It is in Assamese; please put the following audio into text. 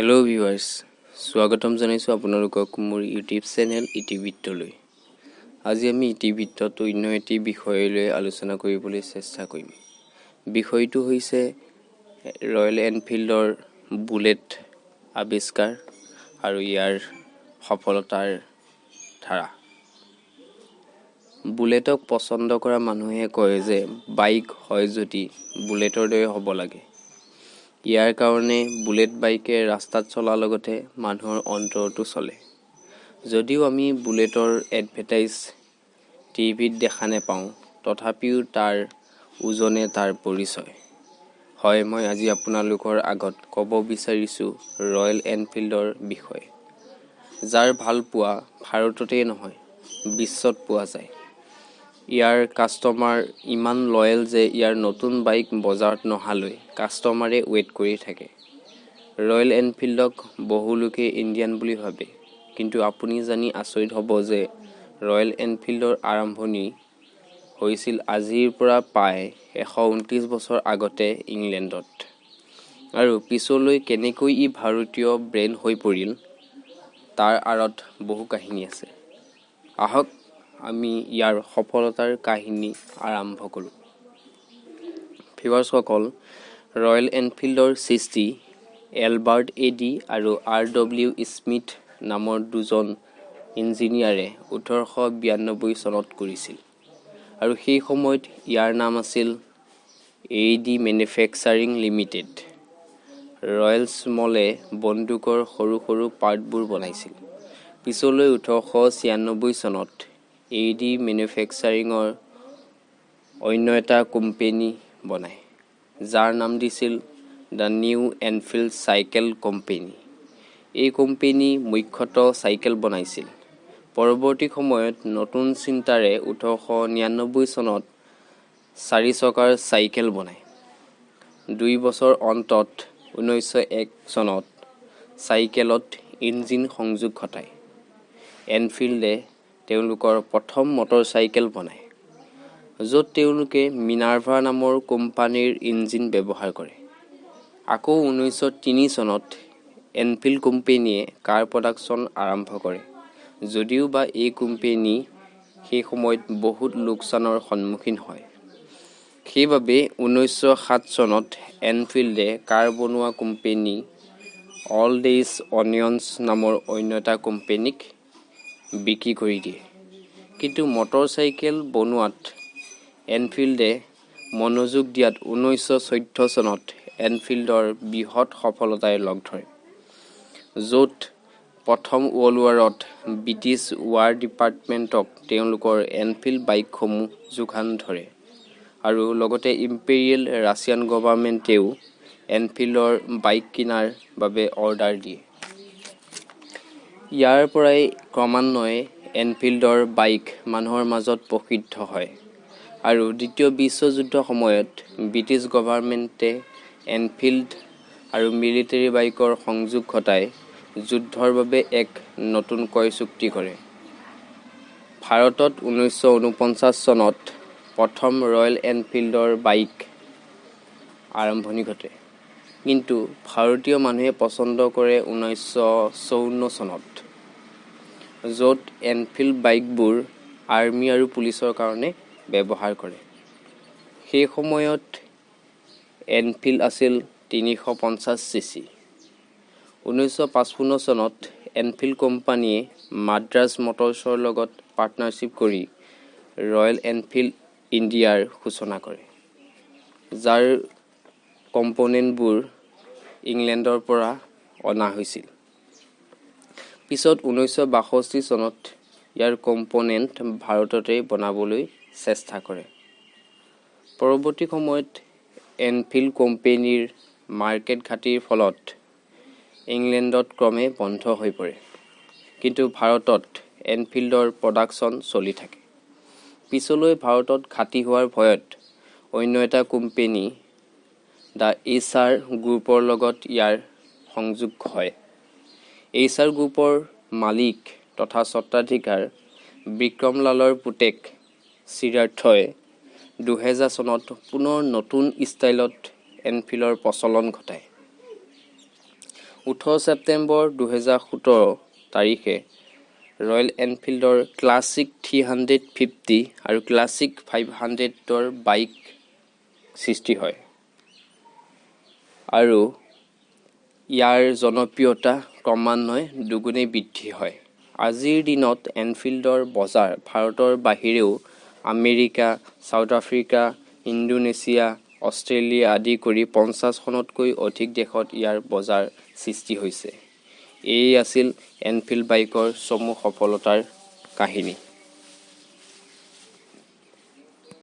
হেল্ল' ভিউৱাৰ্ছ, স্বাগতম জনাইছোঁ আপোনালোকক মোৰ ইউটিউব চেনেল ইতিবৃত্তলৈ। আজি আমি ইতিবৃত্তত অন্য এটি বিষয়লৈ আলোচনা কৰিবলৈ চেষ্টা কৰিম। বিষয়টো হৈছে ৰয়েল এনফিল্ডৰ বুলেট আৱিষ্কাৰ আৰু ইয়াৰ সফলতাৰ ধাৰা। বুলেটক পচন্দ কৰা মানুহে কয় যে বাইক হয় যদি বুলেটৰ দৰে হ'ব লাগে। ইয়াৰ কাৰণে বুলেট বাইকে ৰাস্তাত চলাৰ লগতে মানুহৰ অন্তৰতো চলে। যদিও আমি বুলেটৰ এডভাৰটাইজ টিভিত দেখা নাপাওঁ, তথাপিও তাৰ ওজনে তাৰ পৰিচয়। হয়, মই আজি আপোনালোকৰ আগত ক'ব বিচাৰিছোঁ ৰয়েল এনফিল্ডৰ বিষয়ে, যাৰ ভাল পোৱা ভাৰততেই নহয় বিশ্বত পোৱা যায়। ইয়াৰ কাষ্টমাৰ ইমান লয়েল যে ইয়াৰ নতুন বাইক বজাৰত নহালৈ কাষ্টমাৰে ৱেইট কৰি থাকে। ৰয়েল এনফিল্ডক বহু লোকে ইণ্ডিয়ান বুলি ভাবে, কিন্তু আপুনি জানি আচৰিত হ'ব যে ৰয়েল এনফিল্ডৰ আৰম্ভণি হৈছিল আজিৰ পৰা প্ৰায় 129 বছৰ আগতে ইংলেণ্ডত। আৰু পিছলৈ কেনেকৈ ই ভাৰতীয় ব্ৰেণ্ড হৈ পৰিল তাৰ আঁৰত বহু কাহিনী আছে। আহক আমি ইয়াৰ সফলতাৰ কাহিনী আৰম্ভ কৰোঁ। ভিউৱাৰ্ছসকল, ৰয়েল এনফিল্ডৰ সৃষ্টি এলবাৰ্ট এডি আৰু R.W. স্মিথ নামৰ দুজন ইঞ্জিনিয়াৰে 1892 চনত কৰিছিল, আৰু সেই সময়ত ইয়াৰ নাম আছিল এডি মেনুফেকচাৰিং লিমিটেড। ৰয়েল স্মলে বন্দুকৰ সৰু সৰু পাৰ্টবোৰ বনাইছিল। পিছলৈ 1896 চনত এডি মেনুফেকচাৰিঙৰ অন্য এটা কোম্পানী বনায়, যাৰ নাম দিছিল the new Enfield cycle company. এই কোম্পানী মুখ্যতঃ চাইকেল বনাইছিল। পৰৱৰ্তী সময়ত নতুন চিন্তাৰে 1899 চনত 4 চকাৰ চাইকেল বনায়। 2 বছৰ অন্তত 1901 চনত চাইকেলত ইঞ্জিন সংযোগ ঘটায়। এনফিল্ডে তেওঁলোকৰ প্ৰথম মটৰ চাইকেল বনায়, য'ত তেওঁলোকে মিনাৰ্ভা নামৰ কোম্পানীৰ ইঞ্জিন ব্যৱহাৰ কৰে। আকৌ 1903 চনত এনফিল্ড কোম্পানীয়ে কাৰ প্ৰডাকশ্যন আৰম্ভ কৰে, যদিও বা এই কোম্পানী সেই সময়ত বহুত লোকচানৰ সন্মুখীন হয়। সেইবাবে 1907 চনত এনফিল্ডে কাৰ বনোৱা কোম্পানী অল ডেইজ অনিয়ন্স নামৰ অন্য এটা কোম্পানীক বিক্ৰী কৰি দিয়ে। কিন্তু মটৰ চাইকেল বনোৱাত এনফিল্ডে মনোযোগ দিয়াত 1914 চনত এনফিল্ডৰ বৃহৎ সফলতাই লগ ধৰে, য'ত প্ৰথম ৱৰ্ল্ড ৱাৰত ব্ৰিটিছ ৱাৰ ডিপাৰ্টমেণ্টক তেওঁলোকৰ এনফিল্ড বাইকসমূহ যোগান ধৰে, আৰু লগতে ইম্পেৰিয়েল ৰাছিয়ান গভৰ্ণমেণ্টেও এনফিল্ডৰ বাইক কিনাৰ বাবে অৰ্ডাৰ দিয়ে। ইয়াৰ পৰাই ক্ৰমান্বয়ে এনফিল্ডৰ বাইক মানুহৰ মাজত প্ৰসিদ্ধ হয়, আৰু দ্বিতীয় বিশ্বযুদ্ধৰ সময়ত ব্ৰিটিছ গভৰ্ণমেণ্টে এনফিল্ড আৰু মিলিটাৰী বাইকৰ সংযোগ ঘটাই যুদ্ধৰ বাবে এক নতুন ক্ৰয় চুক্তি কৰে। ভাৰতত 1949 চনত প্ৰথম ৰয়েল এনফিল্ডৰ বাইক আৰম্ভণি ঘটে, কিন্তু ভাৰতীয় মানুহে পচন্দ কৰে 1954 চনত, য'ত এনফিল্ড বাইকবোৰ আৰ্মি আৰু পুলিচৰ কাৰণে ব্যৱহাৰ কৰে। সেই সময়ত এনফিল্ড আছিল 350 চিচি। 1955 চনত এনফিল্ড কোম্পানীয়ে মাদ্ৰাজ মটৰ্ছৰ লগত পাৰ্টনাৰশ্বিপ কৰি ৰয়েল এনফিল্ড ইণ্ডিয়াৰ সূচনা কৰে, যাৰ কম্পনেণ্টবোৰ ইংলেণ্ডৰ পৰা অনা হৈছিল। পিছত 1962 চনত ইয়াৰ কম্পনেণ্ট ভাৰততে বনাবলৈ চেষ্টা কৰে। পৰৱৰ্তী সময়ত এনফিল্ড কোম্পানীৰ মাৰ্কেট ঘাটিৰ ফলত ইংলেণ্ডত ক্ৰমে বন্ধ হৈ পৰে, কিন্তু ভাৰতত এনফিল্ডৰ প্ৰডাকশ্যন চলি থাকে। পিছলৈ ভাৰতত ঘাটি হোৱাৰ ভয়ত অন্য এটা কোম্পানী দ্য এইচাৰ গ্ৰুপৰ লগত ইয়াৰ সংযোগ হয়। এইচাৰ গ্ৰুপৰ মালিক তথা স্বত্বাধিকাৰ বিক্ৰমলালৰ পুতেক সিদ্ধাৰ্থই 2000 চনত পুনৰ নতুন ষ্টাইলত এনফিল্ডৰ প্ৰচলন ঘটায়। 18 ছেপ্টেম্বৰ 2017 তাৰিখে ৰয়েল এনফিল্ডৰ ক্লাছিক 350 আৰু ক্লাছিক 500ৰ বাইক সৃষ্টি হয় আৰু ইয়াৰ জনপ্ৰিয়তা ক্ৰমান্বয়ে দুগুণে বৃদ্ধি হয়। আজিৰ দিনত এনফিল্ডৰ বজাৰ ভাৰতৰ বাহিৰেও America, south Africa, Indonesia, Australia আদি কৰি 50খনতকৈ অধিক দেশত ইয়াৰ বজাৰ সৃষ্টি হৈছে। এই আছিল এনফিল্ড বাইকৰ চমু সফলতাৰ কাহিনী।